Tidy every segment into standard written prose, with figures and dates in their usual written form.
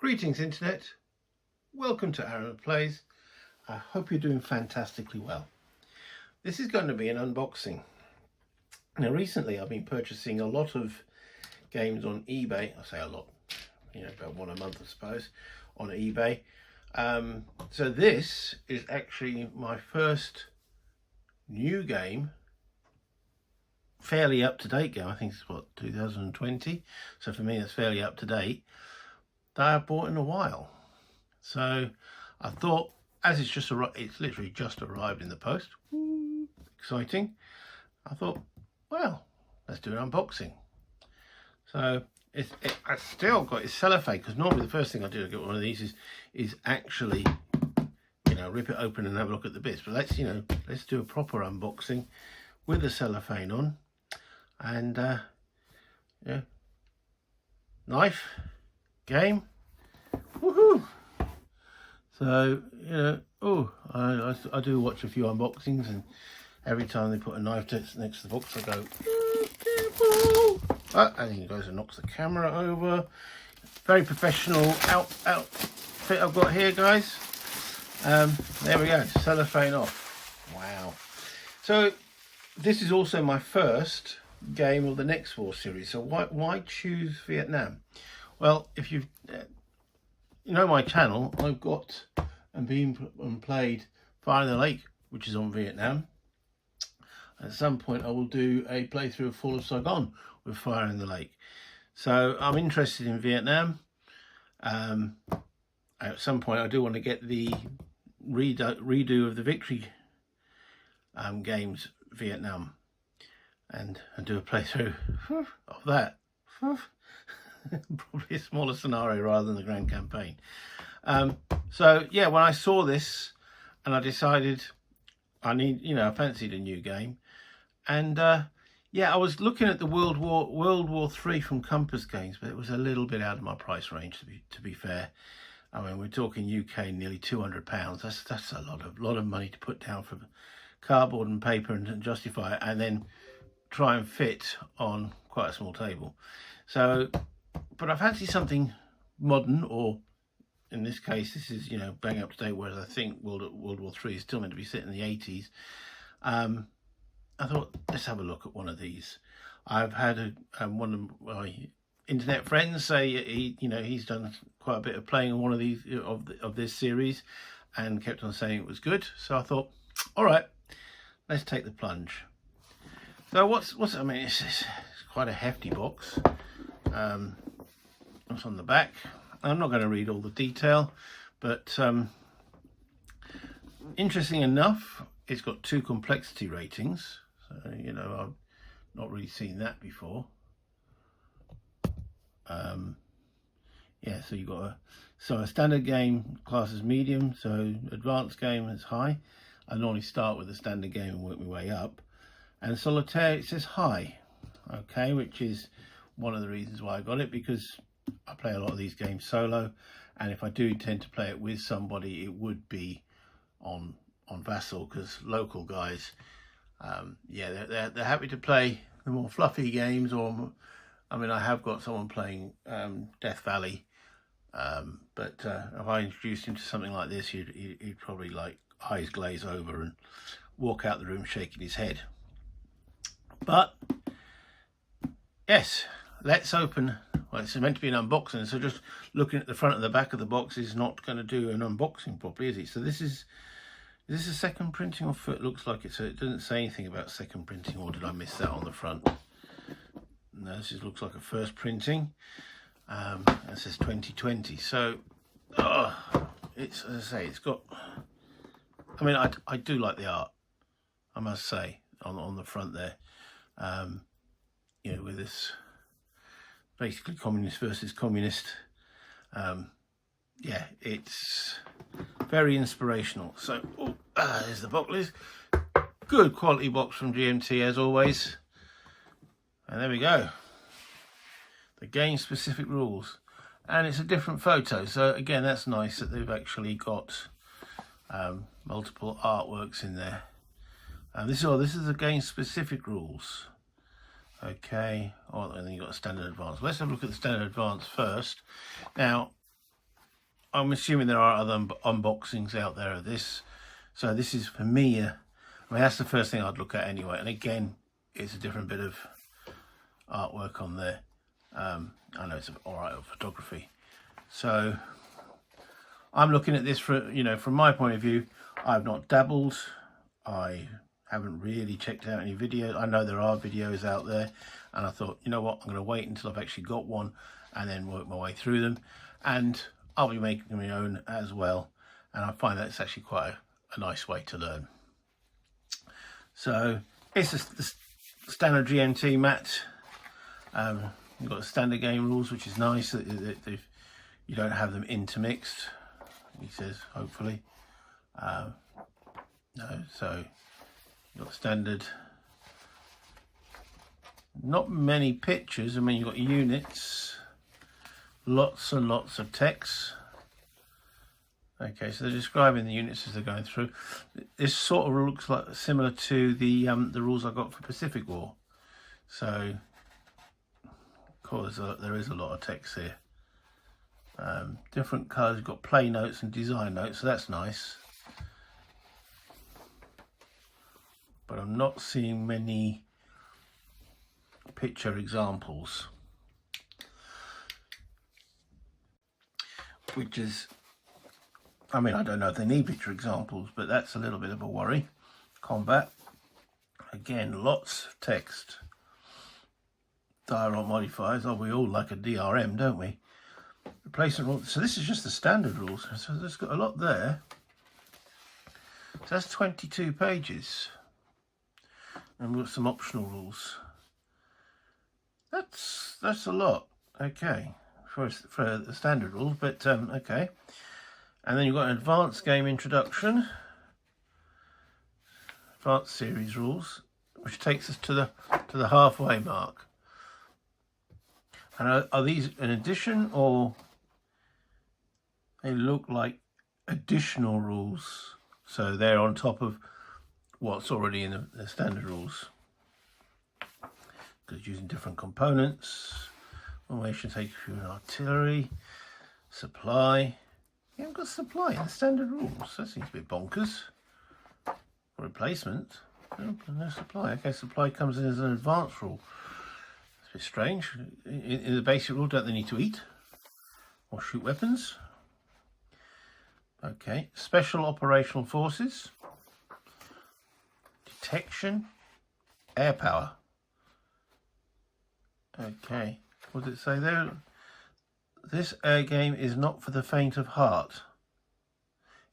Greetings Internet, welcome to Aaron Plays. I hope you're doing fantastically well. This is going to be an unboxing. Now recently I've been purchasing a lot of games on eBay. I say a lot, about one a month I suppose, on eBay. So this is actually my first new game, fairly up-to-date game. I think it's 2020, so for me it's fairly up-to-date, that I've bought in a while. So I thought, as it's literally just arrived in the post, exciting, I thought, well, let's do an unboxing. So I still got its cellophane, because normally the first thing I do to get one of these is actually rip it open and have a look at the bits. But let's do a proper unboxing with the cellophane on, and knife, game, woohoo! So I do watch a few unboxings, and every time they put a knife next to the box I go, careful! And he goes and knocks the camera over. Very professional outfit I've got here, guys. There we go, cellophane off. Wow. So this is also my first game of the Next 4 series. So why choose Vietnam? Well, if you know my channel, I've got and played Fire in the Lake, which is on Vietnam. At some point I will do a playthrough of Fall of Saigon with Fire in the Lake. So I'm interested in Vietnam. At some point I do want to get the redo of the Victory games Vietnam and do a playthrough of that. Probably a smaller scenario rather than the grand campaign. So yeah, when I saw this and I decided I fancied a new game, and yeah, I was looking at the World War III from Compass Games, but it was a little bit out of my price range, to be fair. I mean, we're talking UK nearly £200. That's a lot of money to put down for cardboard and paper and justify it, and then try and fit on quite a small table. So, but I fancy something modern, or in this case, this is bang up to date. Whereas I think World War III is still meant to be set in the 80s. I thought, let's have a look at one of these. I've had one of my internet friends say he's done quite a bit of playing on one of these of this series, and kept on saying it was good. So I thought, all right, let's take the plunge. So I mean, it's quite a hefty box. What's on the back? I'm not going to read all the detail, but interesting enough, it's got 2 complexity ratings. So I've not really seen that before. Yeah, so you've got a standard game class as medium, so advanced game is high. I normally start with the standard game and work my way up. And solitaire, it says high, okay, which is one of the reasons why I got it, because I play a lot of these games solo, and if I do tend to play it with somebody, it would be on Vassal, because local guys, yeah, they're happy to play the more fluffy games. Or I mean, I have got someone playing Death Valley, but if I introduced him to something like this, he'd probably like eyes glaze over and walk out the room shaking his head. But yes, let's open. Well, it's meant to be an unboxing, so just looking at the front and the back of the box is not going to do an unboxing properly, is it? So is this a second printing, or it looks like it? So it doesn't say anything about second printing, or did I miss that on the front? No, this looks like a first printing. It says 2020. So it's, as I say, it's got. I mean, I do like the art, I must say, on the front there. With this basically communist versus communist. Yeah, it's very inspirational. So there's the box list. Good quality box from GMT as always. And there we go. The game specific rules. And it's a different photo. So again, that's nice that they've actually got multiple artworks in there. And this is the game specific rules. Okay, and then you've got a standard advance. Let's have a look at the standard advance first. Now, I'm assuming there are other unboxings out there of this. So this is for me, I mean, that's the first thing I'd look at anyway. And again, it's a different bit of artwork on there. I know it's all right photography. So I'm looking at this for, you know, from my point of view. I've not dabbled. I haven't really checked out any videos. I know there are videos out there, and I thought, you know what, I'm going to wait until I've actually got one and then work my way through them. And I'll be making my own as well, and I find that it's actually quite a nice way to learn. So it's the standard GMT mat. You've got the standard game rules, which is nice that you don't have them intermixed, he says, hopefully. No, so you've got standard, not many pictures. I mean, you've got units, lots and lots of text. Okay, so they're describing the units as they're going through. This sort of looks like similar to the rules I got for Pacific War. So, of course, there is a lot of text here. Different colours. You've got play notes and design notes, so that's nice. But I'm not seeing many picture examples, which is, I mean, I don't know if they need picture examples, but that's a little bit of a worry. Combat, again, lots of text. Dialogue modifiers. Oh, we all like a DRM, don't we? Replacement rules. So this is just the standard rules. So there's got a lot there. So that's 22 pages. And we've got some optional rules. That's a lot. Okay, for the standard rules, but okay. And then you've got an advanced game introduction, advanced series rules, which takes us to the halfway mark. And are these an addition, or they look like additional rules? So they're on top of what's already in the standard rules. Because using different components, formation, take fuel and artillery, supply. You haven't got supply in the standard rules. That seems a bit bonkers. Replacement. No supply. Okay, supply comes in as an advanced rule. It's a bit strange. In the basic rule, don't they need to eat or shoot weapons? Okay, special operational forces, detection, air power. Okay, what does it say there? This air game is not for the faint of heart.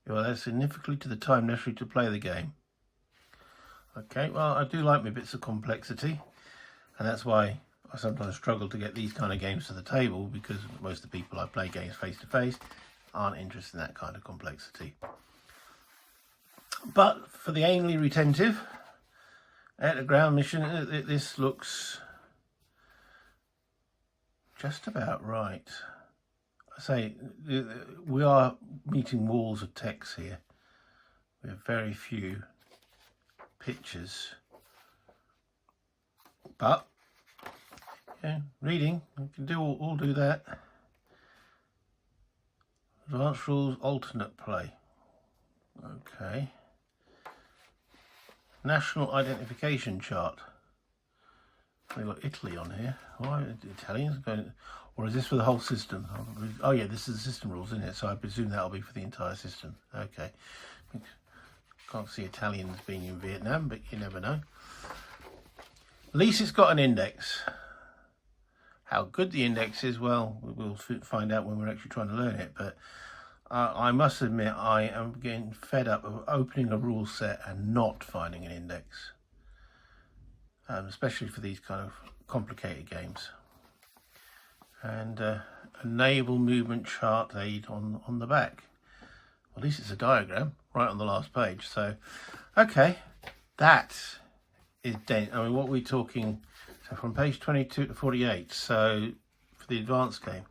It will add significantly to the time necessary to play the game. Okay, well, I do like my bits of complexity, and that's why I sometimes struggle to get these kind of games to the table, because most of the people I play games face to face aren't interested in that kind of complexity. But for the anally retentive, at the ground mission, this looks just about right. I say we are meeting walls of text here. We have very few pictures, but yeah, reading, we can all do that. Advanced rules, alternate play. Okay. National identification chart. We've got Italy on here. Why Italians going? Or is this for the whole system? Oh yeah, this is the system rules, isn't it? So I presume that'll be for the entire system. Okay. Can't see Italians being in Vietnam, but you never know. At least it's got an index. How good the index is, well, we'll find out when we're actually trying to learn it. But I must admit, I am getting fed up of opening a rule set and not finding an index. Especially for these kind of complicated games. And enable movement chart aid on the back. Well, at least it's a diagram right on the last page. So, okay, that is dense. I mean, what we're talking, so from page 22 to 48. So for the advanced game,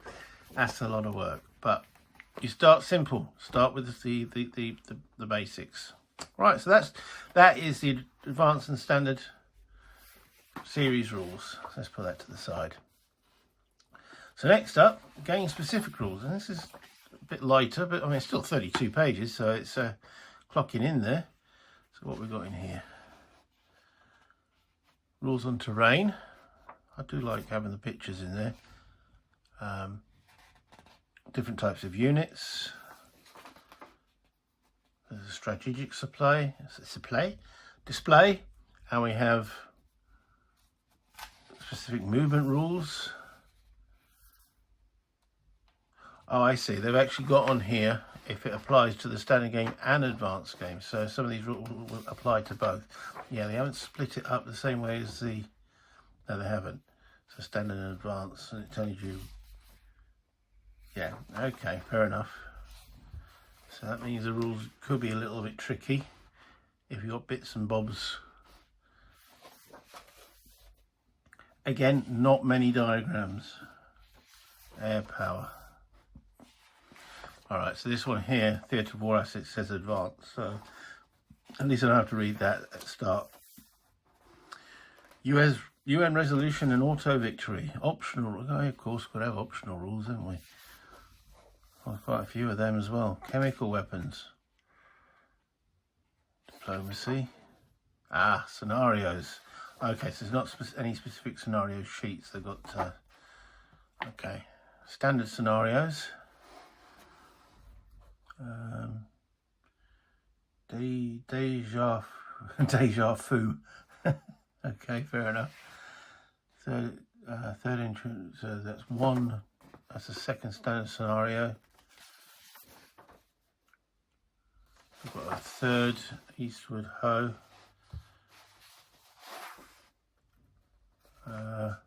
that's a lot of work. But you start simple. Start with the basics. Right. So that is the advanced and standard series rules. Let's put that to the side. So next up, game specific rules, and this is bit lighter, but I mean, it's still 32 pages, so it's clocking in there. So what we got in here? Rules on terrain. I do like having the pictures in there. Different types of units. There's a strategic display, and we have specific movement rules. Oh, I see. They've actually got on here if it applies to the standard game and advanced game. So some of these rules will apply to both. Yeah, they haven't split it up the same way as the... No, they haven't. So standard and advanced, and it tells you... Yeah, okay, fair enough. So that means the rules could be a little bit tricky if you've got bits and bobs. Again, not many diagrams. Air power. Alright, so this one here, Theatre of War Assets, says advanced, so at least I don't have to read that at the start. UN resolution and auto victory. Optional, oh, of course, we've got to have optional rules, haven't we? Well, quite a few of them as well. Chemical weapons. Diplomacy. Ah, scenarios. Okay, so there's not any specific scenario sheets. They've got, okay, standard scenarios. Deja vu. Okay, fair enough. So third entrance, so that's one. That's the second standard scenario. We've got a third, Eastward Ho. A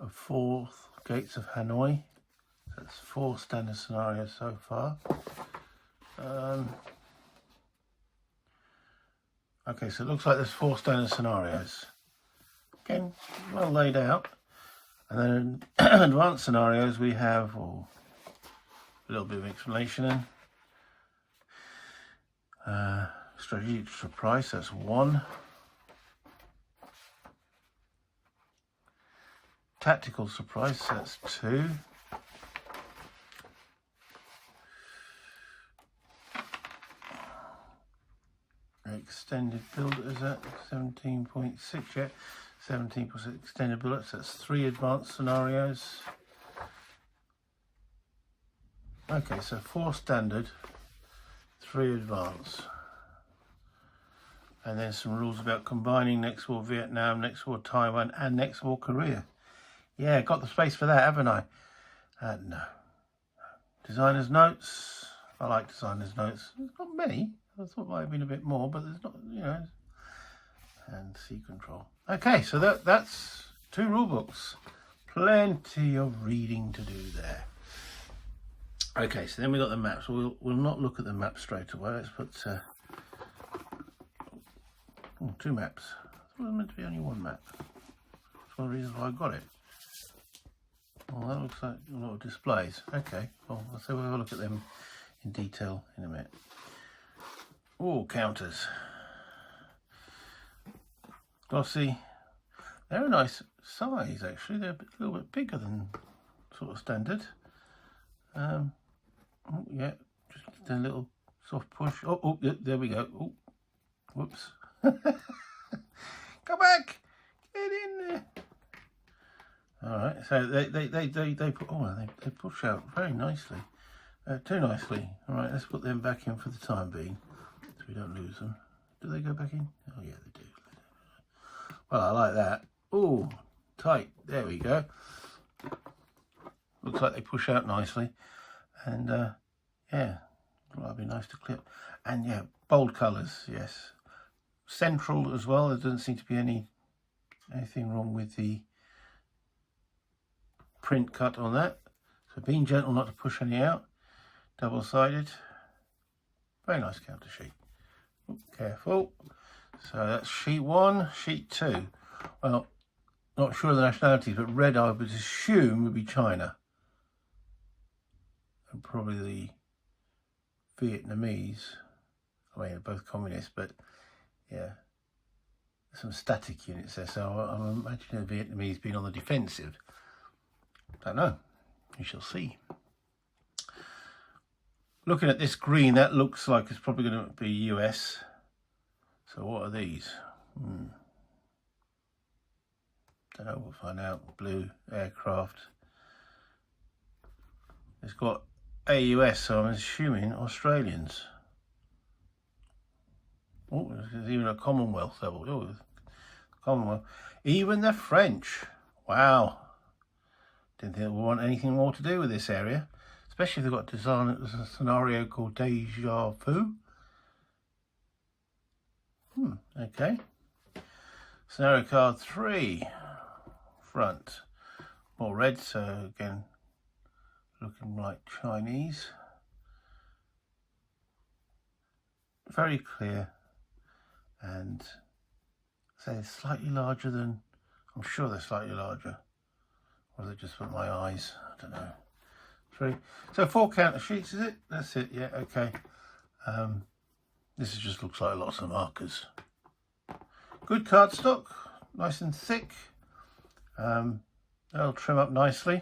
fourth, Gates of Hanoi. That's 4 standard scenarios so far. Okay, so it looks like there's 4 standard scenarios. Again, well laid out. And then in advanced scenarios we have a little bit of explanation in. Strategic surprise, that's 1. Tactical surprise, that's 2. Extended build, is that 17.6 yet? 17% extended bullets, that's 3 advanced scenarios. Okay, so 4 standard, 3 advanced. And then some rules about combining next war Vietnam, next war Taiwan, and next war Korea. Yeah, got the space for that, haven't I? No. Designer's notes. I like designer's notes. There's not many. I thought it might have been a bit more, but there's not, you know. And sea control. Okay, so that's 2 rule books. Plenty of reading to do there. Okay, so then we got the maps. We'll not look at the map straight away. Let's put 2 maps. I thought it was meant to be only 1 map. That's one of the reasons why I got it. Well, that looks like a lot of displays. Okay, well, we'll have a look at them in detail in a minute. Oh, counters. Glossy. They're a nice size, actually. They're a little bit bigger than sort of standard. Oh, yeah, just a little soft push. Oh, yeah, there we go. Oh, whoops. Go back. Get in there. All right, so they push out very nicely, too nicely. All right, let's put them back in for the time being, so we don't lose them. Do they go back in? Oh yeah, they do. Well, I like that. Oh, tight. There we go. Looks like they push out nicely, and yeah, well, that'd be nice to clip. And yeah, bold colours. Yes, central as well. There doesn't seem to be anything wrong with the print cut on that, so being gentle not to push any out. Double-sided, very nice counter sheet. Ooh, careful. So that's sheet 1, sheet 2. Well, not sure of the nationalities, but red I would assume would be China, and probably the Vietnamese. I mean, they're both communists, but yeah, some static units there. So I'm imagining the Vietnamese being on the defensive. Don't know. We shall see. Looking at this green, that looks like it's probably going to be US. So what are these? Don't know, we'll find out. Blue aircraft. It's got AUS, so I'm assuming Australians. Oh, there's even a Commonwealth level. Oh, Commonwealth. Even the French. Wow. Didn't think we want anything more to do with this area. Especially if they've got design a scenario called Deja Vu. Okay. Scenario card 3. Front. More red, so again, looking like Chinese. Very clear. And say it's slightly larger than, I'm sure they're slightly larger. Or is it just with my eyes? I don't know. 3. So 4 counter sheets, is it? That's it, yeah, okay. This just looks like lots of markers. Good cardstock, nice and thick. That'll trim up nicely.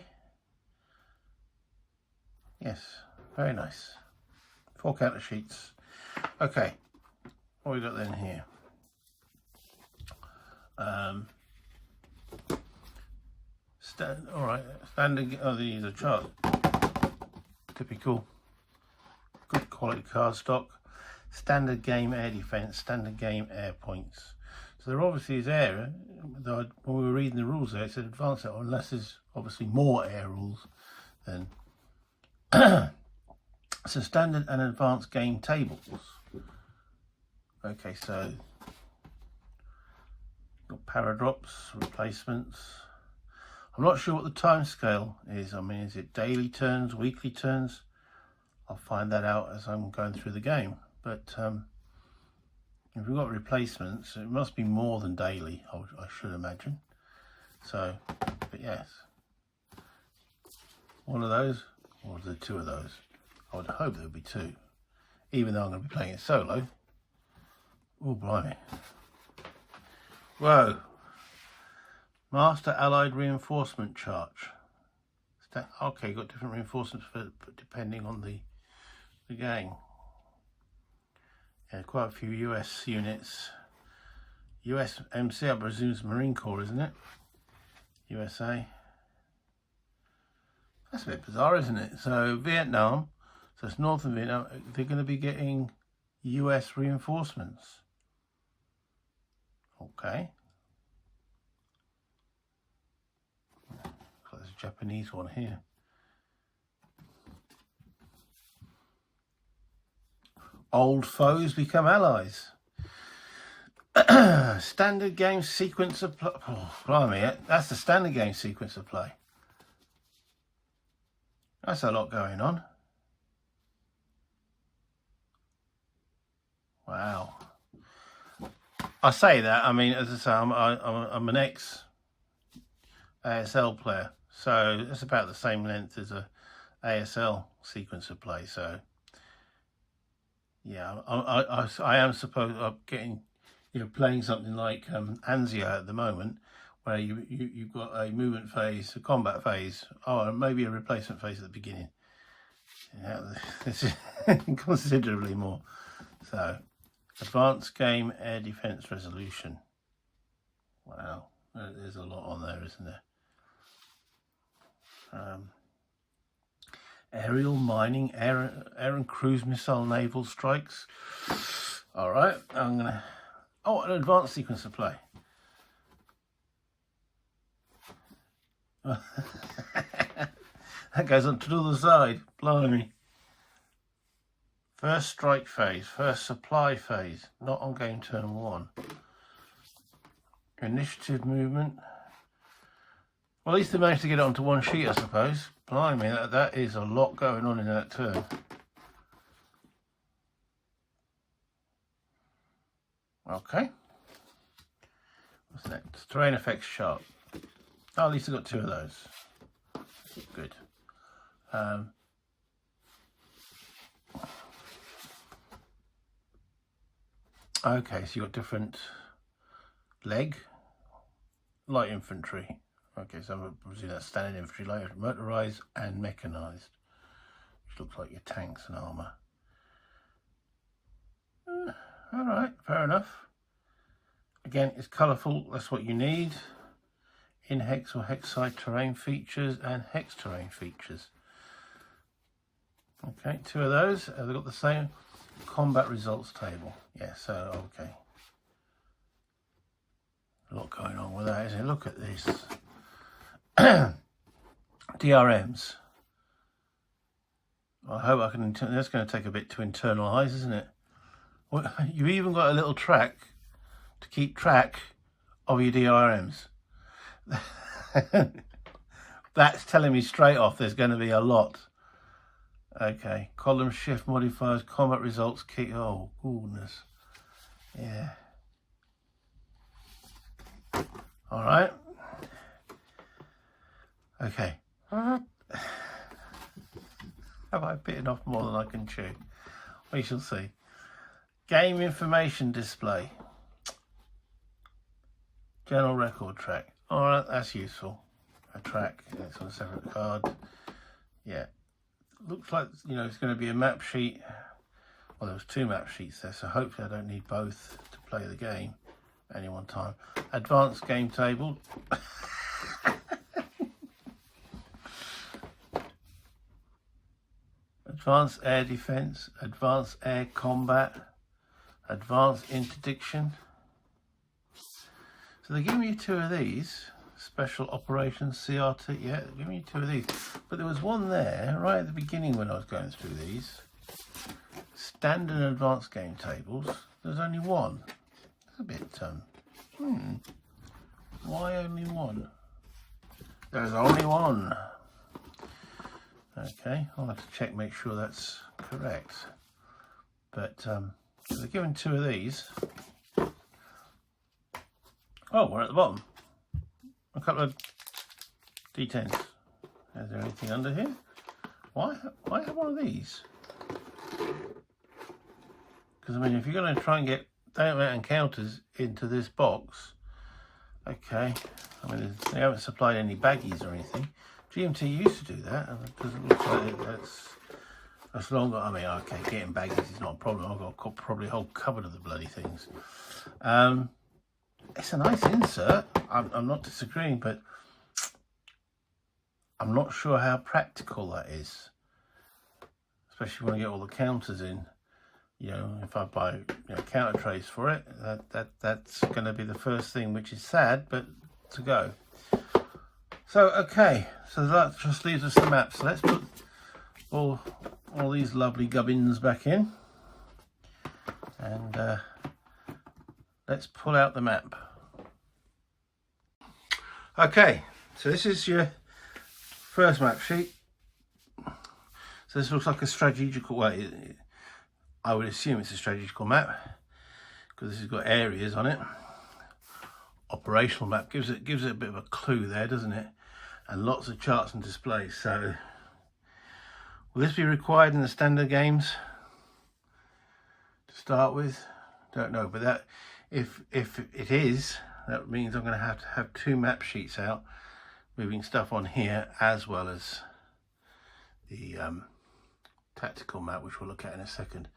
Yes, very nice. 4 counter sheets. Okay, what we got then here? All right, standard. Oh, these are chart. Typical, good quality cardstock. Standard game air defense. Standard game air points. So there obviously is air. When we were reading the rules there, it said advanced air, unless there's obviously more air rules than. So standard and advanced game tables. Okay, so got paradrops, replacements. I'm not sure what the time scale is. I mean, is it daily turns, weekly turns? I'll find that out as I'm going through the game. But if we've got replacements, it must be more than daily, I should imagine. So, but yes. One of those, or is there 2 of those? I would hope there would be 2. Even though I'm going to be playing it solo. Oh, blimey. Whoa. Master Allied Reinforcement Charge. Okay, got different reinforcements for depending on the game. Yeah, quite a few US units. US MC, I presume, is Marine Corps, isn't it? USA. That's a bit bizarre, isn't it? So Vietnam, so it's northern Vietnam, they're going to be getting US reinforcements. Okay. There's a Japanese one here. Old foes become allies. Standard game sequence of play. Oh, blimey, that's the standard game sequence of play. That's a lot going on. Wow. I say that, I mean, as I say, I'm an ex-ASL player. So it's about the same length as a ASL sequence of play. So yeah, I am supposed I'm getting, playing something like Anzio at the moment, where you've got a movement phase, a combat phase, and maybe a replacement phase at the beginning. Yeah, this is considerably more. So advanced game air defense resolution. Wow, there's a lot on there, isn't there? Aerial mining, air and cruise missile naval strikes. All right, I'm gonna. Oh, an advanced sequence of play. That goes on to the other side. Blimey. First strike phase, first supply phase, not on game turn 1. Initiative movement. Well, at least they managed to get it onto one sheet, I suppose. Blimey, that is a lot going on in that turn. Okay. What's next? Terrain effects chart. Oh, at least I got 2 of those. Good. Okay, so you got different leg, light infantry. Okay, so I'm presuming that's standard infantry, light, motorized and mechanized. which looks like your tanks and armour. Alright, fair enough. Again, it's colourful, that's what you need. In hex or hex side terrain features and hex terrain features. Okay, 2 of those. They've got the same combat results table. Yeah, so okay. A lot going on with that, isn't it? Look at this. DRMs. I hope I can. That's going to take a bit to internalise, isn't it? Well, you've even got a little track to keep track of your DRMs. That's telling me straight off there's going to be a lot. Okay, column shift modifiers, combat results key. Oh goodness, yeah. All right. Okay. Have I bitten off more than I can chew? We shall see. Game information display. General record track. All right, that's useful. A track. It's on a separate card. Yeah. Looks like, you know, it's going to be a map sheet. Well, there was 2 map sheets there, so hopefully I don't need both to play the game at any one time. Advanced game table. Advanced air defense, advanced air combat, advanced interdiction. So they give me 2 of these. Special operations CRT, yeah, give me 2 of these. But there was one there right at the beginning when I was going through these. Standard and advanced game tables. There's only one. It's a bit, why only one? There's only one. Okay, I'll have to check, make sure that's correct. But they're given 2 of these. Oh, we're at the bottom. A couple of D10s. Is there anything under here? Why have one of these? Because I mean, if you're going to try and get dynamite encounters into this box, okay. I mean, they haven't supplied any baggies or anything. GMT used to do that, because it looks like that's longer. I mean, okay, getting baggies is not a problem. I've got probably a whole cupboard of the bloody things. It's a nice insert. I'm not disagreeing, but I'm not sure how practical that is. Especially when I get all the counters in. You know, if I buy counter trays for it, that's going to be the first thing, which is sad, but to go. So okay, so that just leaves us the map. So let's put all these lovely gubbins back in, and let's pull out the map. Okay, so this is your first map sheet. So this looks like a strategical way. I would assume it's a strategical map because this has got areas on it. Operational map gives it a bit of a clue there, doesn't it? And lots of charts and displays. So will this be required in the standard games to start with? Don't know, but that if it is, that means I'm going to have 2 map sheets out, moving stuff on here as well as the tactical map, which we'll look at in a second.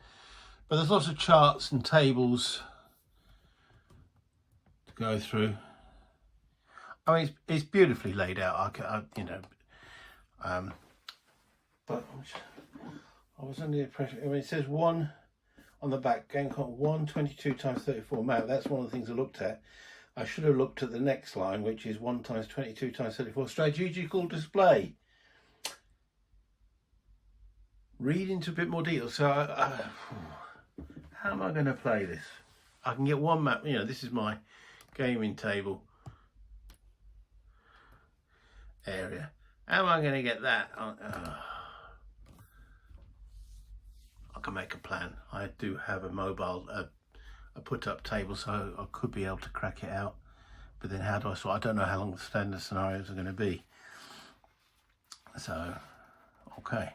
But there's lots of charts and tables to go through. I mean, it's beautifully laid out. But I was under the impression. I mean, it says 1 on the back, game called 122 × 34 map. That's one of the things I looked at. I should have looked at the next line, which is 1 × 22 × 34 strategical display. Read into a bit more detail. So, how am I going to play this? I can get one map. You know, this is my gaming table area. How am I going to get that? I can make a plan. I do have a mobile, a put-up table, so I could be able to crack it out. But then how do I sort? I don't know how long the standard scenarios are going to be. So, okay.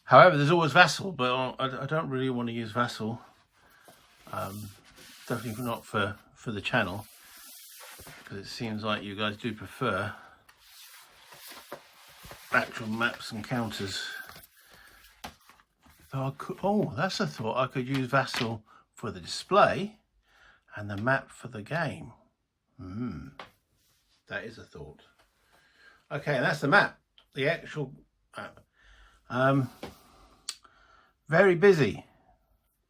However, there's always Vassal, but I don't really want to use Vassal. Definitely not for the channel, because it seems like you guys do prefer actual maps and counters So I could, oh, that's a thought. I could use Vassal for the display and the map for the game. That is a thought. Okay, and that's the map. The actual map. Very busy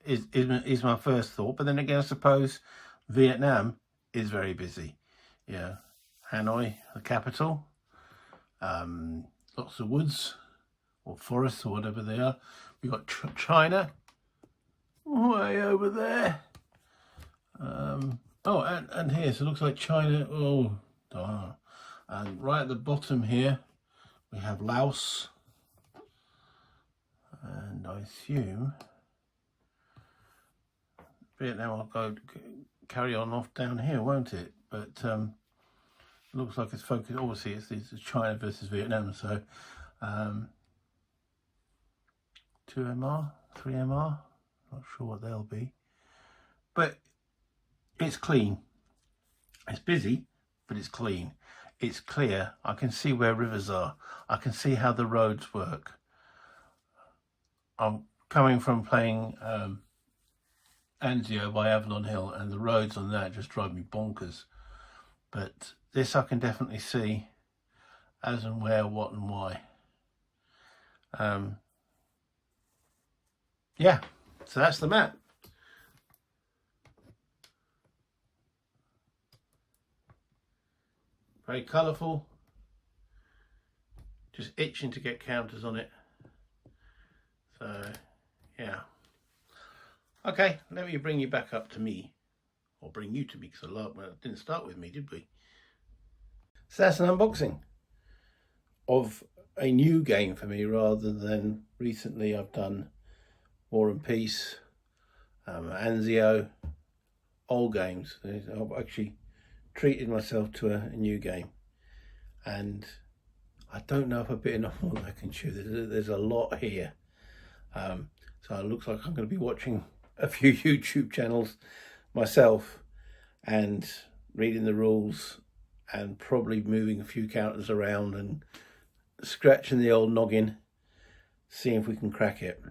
is my first thought, but then again, I suppose Vietnam is very busy. Yeah, Hanoi, the capital. Lots of woods or forests or whatever they are. We've got China way over there. Oh, and here, so it looks like China. Oh, darn. And right at the bottom here, we have Laos. And I assume Vietnam will go carry on off down here, won't it? But it looks like it's focused. Obviously, it's China versus Vietnam. So 2MR, 3MR. Not sure what they'll be, but it's clean. It's busy, but it's clean. It's clear. I can see where rivers are. I can see how the roads work. I'm coming from playing Anzio by Avalon Hill, and the roads on that just drive me bonkers. But this I can definitely see as and where, what and why. Yeah, so that's the map. Very colourful. Just itching to get counters on it. So, yeah. Okay, let me bring you back up to me. Or bring you to me, because it didn't start with me, did we? So that's an unboxing of a new game for me, rather than recently I've done War and Peace, Anzio, old games. I've actually treated myself to a new game, and I don't know if I've bit enough more than I can chew. There's a lot here, so it looks like I'm going to be watching a few YouTube channels myself and reading the rules and probably moving a few counters around and scratching the old noggin, seeing if we can crack it.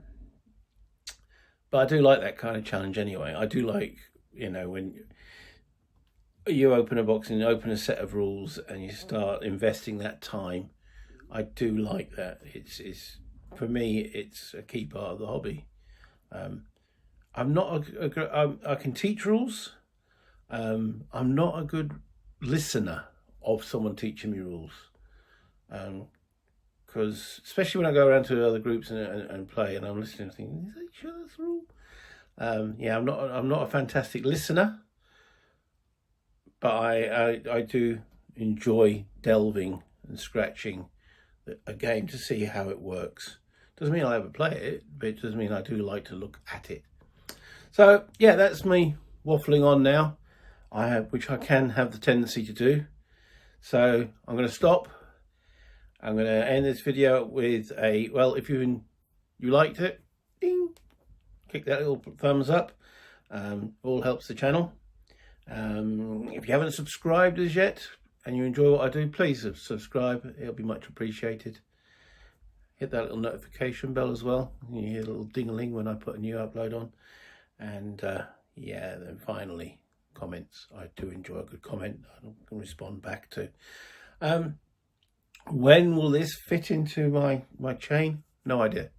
But I do like that kind of challenge anyway. I do like, you know, when you open a box and you open a set of rules and you start investing that time. I do like that. It's for me, it's a key part of the hobby. I'm not I can teach rules. I'm not a good listener of someone teaching me rules. Because especially when I go around to other groups and play, and I'm listening and thinking, is that sure that's the rule? Yeah, I'm not a fantastic listener, but I do enjoy delving and scratching a game to see how it works. Doesn't mean I'll ever play it, but it does mean I do like to look at it. So yeah, that's me waffling on now. Which I can have the tendency to do. So I'm going to stop. I'm going to end this video with a, well, if you liked it, ding, kick that little thumbs up. All helps the channel. If you haven't subscribed as yet and you enjoy what I do, please subscribe. It'll be much appreciated. Hit that little notification bell as well. You hear a little ding-a-ling when I put a new upload on. And yeah, then finally, comments. I do enjoy a good comment. I can respond back to. When will this fit into my chain? No idea.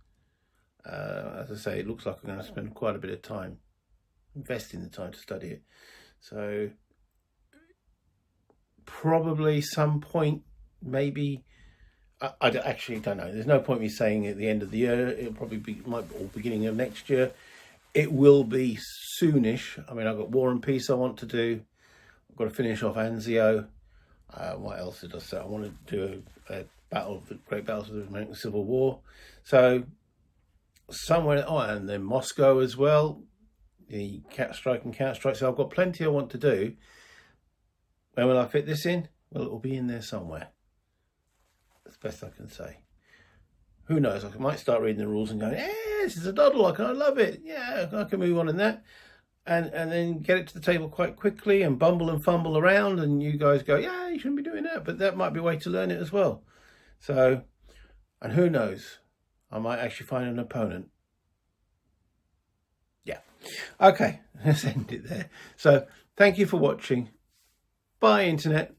As I say, it looks like I'm going to spend quite a bit of time investing the time to study it. So probably some point, maybe. I actually don't know. There's no point me saying at the end of the year. It'll probably be or beginning of next year. It will be soonish. I mean, I've got War and Peace I want to do. I've got to finish off Anzio. What else did I say? I want to do a battle of the Great Battles of the American Civil War. So somewhere, and then Moscow as well. The Strike and Counter-Strike. So I've got plenty I want to do. When will I fit this in? Well, it will be in there somewhere. That's the best I can say. Who knows? I might start reading the rules and going, this is a doddle. I love it. Yeah, I can move on in that. And then get it to the table quite quickly and bumble and fumble around. And you guys go, yeah, you shouldn't be doing that. But that might be a way to learn it as well. So, and who knows? I might actually find an opponent Okay, let's end it there. So thank you for watching. Bye, internet.